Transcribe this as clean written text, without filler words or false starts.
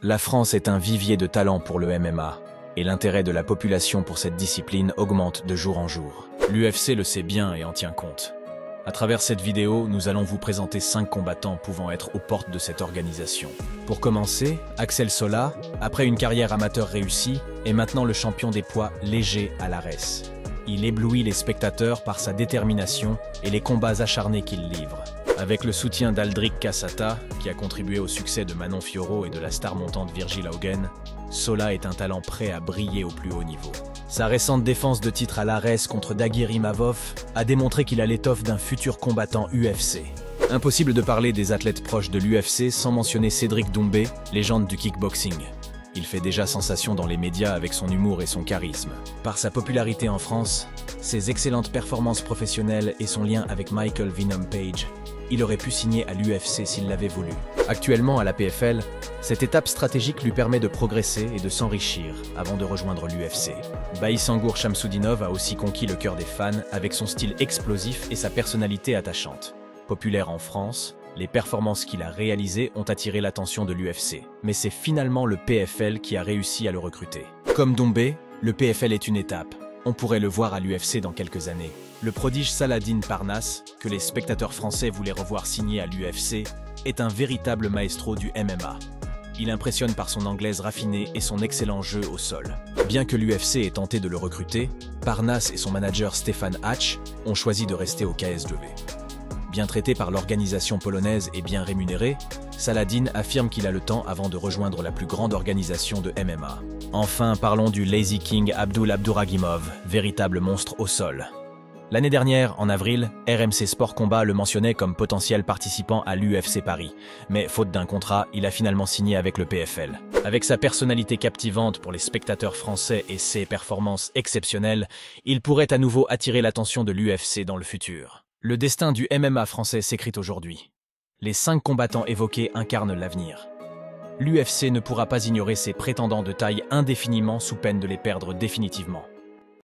La France est un vivier de talent pour le MMA, et l'intérêt de la population pour cette discipline augmente de jour en jour. L'UFC le sait bien et en tient compte. À travers cette vidéo, nous allons vous présenter 5 combattants pouvant être aux portes de cette organisation. Pour commencer, Axel Sola, après une carrière amateur réussie, est maintenant le champion des poids légers à l'ARES. Il éblouit les spectateurs par sa détermination et les combats acharnés qu'il livre. Avec le soutien d'Aldric Cassata, qui a contribué au succès de Manon Fiorot et de la star montante Virgil Haugen, Sola est un talent prêt à briller au plus haut niveau. Sa récente défense de titre à l'ARES contre Dagir Imavov a démontré qu'il a l'étoffe d'un futur combattant UFC. Impossible de parler des athlètes proches de l'UFC sans mentionner Cédric Doumbé, légende du kickboxing. Il fait déjà sensation dans les médias avec son humour et son charisme. Par sa popularité en France, ses excellentes performances professionnelles et son lien avec Michael Venom Page, il aurait pu signer à l'UFC s'il l'avait voulu. Actuellement à la PFL, cette étape stratégique lui permet de progresser et de s'enrichir avant de rejoindre l'UFC. Baïsangour Shamsudinov a aussi conquis le cœur des fans avec son style explosif et sa personnalité attachante. Populaire en France, les performances qu'il a réalisées ont attiré l'attention de l'UFC. Mais c'est finalement le PFL qui a réussi à le recruter. Comme Doumbé, le PFL est une étape. On pourrait le voir à l'UFC dans quelques années. Le prodige Saladin Parnasse, que les spectateurs français voulaient revoir signer à l'UFC, est un véritable maestro du MMA. Il impressionne par son anglaise raffinée et son excellent jeu au sol. Bien que l'UFC ait tenté de le recruter, Parnasse et son manager Stefan Hatch ont choisi de rester au KSW. Bien traité par l'organisation polonaise et bien rémunéré, Saladin affirme qu'il a le temps avant de rejoindre la plus grande organisation de MMA. Enfin, parlons du Lazy King Abdul Abduragimov, véritable monstre au sol. L'année dernière, en avril, RMC Sport Combat le mentionnait comme potentiel participant à l'UFC Paris. Mais faute d'un contrat, il a finalement signé avec le PFL. Avec sa personnalité captivante pour les spectateurs français et ses performances exceptionnelles, il pourrait à nouveau attirer l'attention de l'UFC dans le futur. Le destin du MMA français s'écrit aujourd'hui. Les 5 combattants évoqués incarnent l'avenir. L'UFC ne pourra pas ignorer ses prétendants de taille indéfiniment sous peine de les perdre définitivement.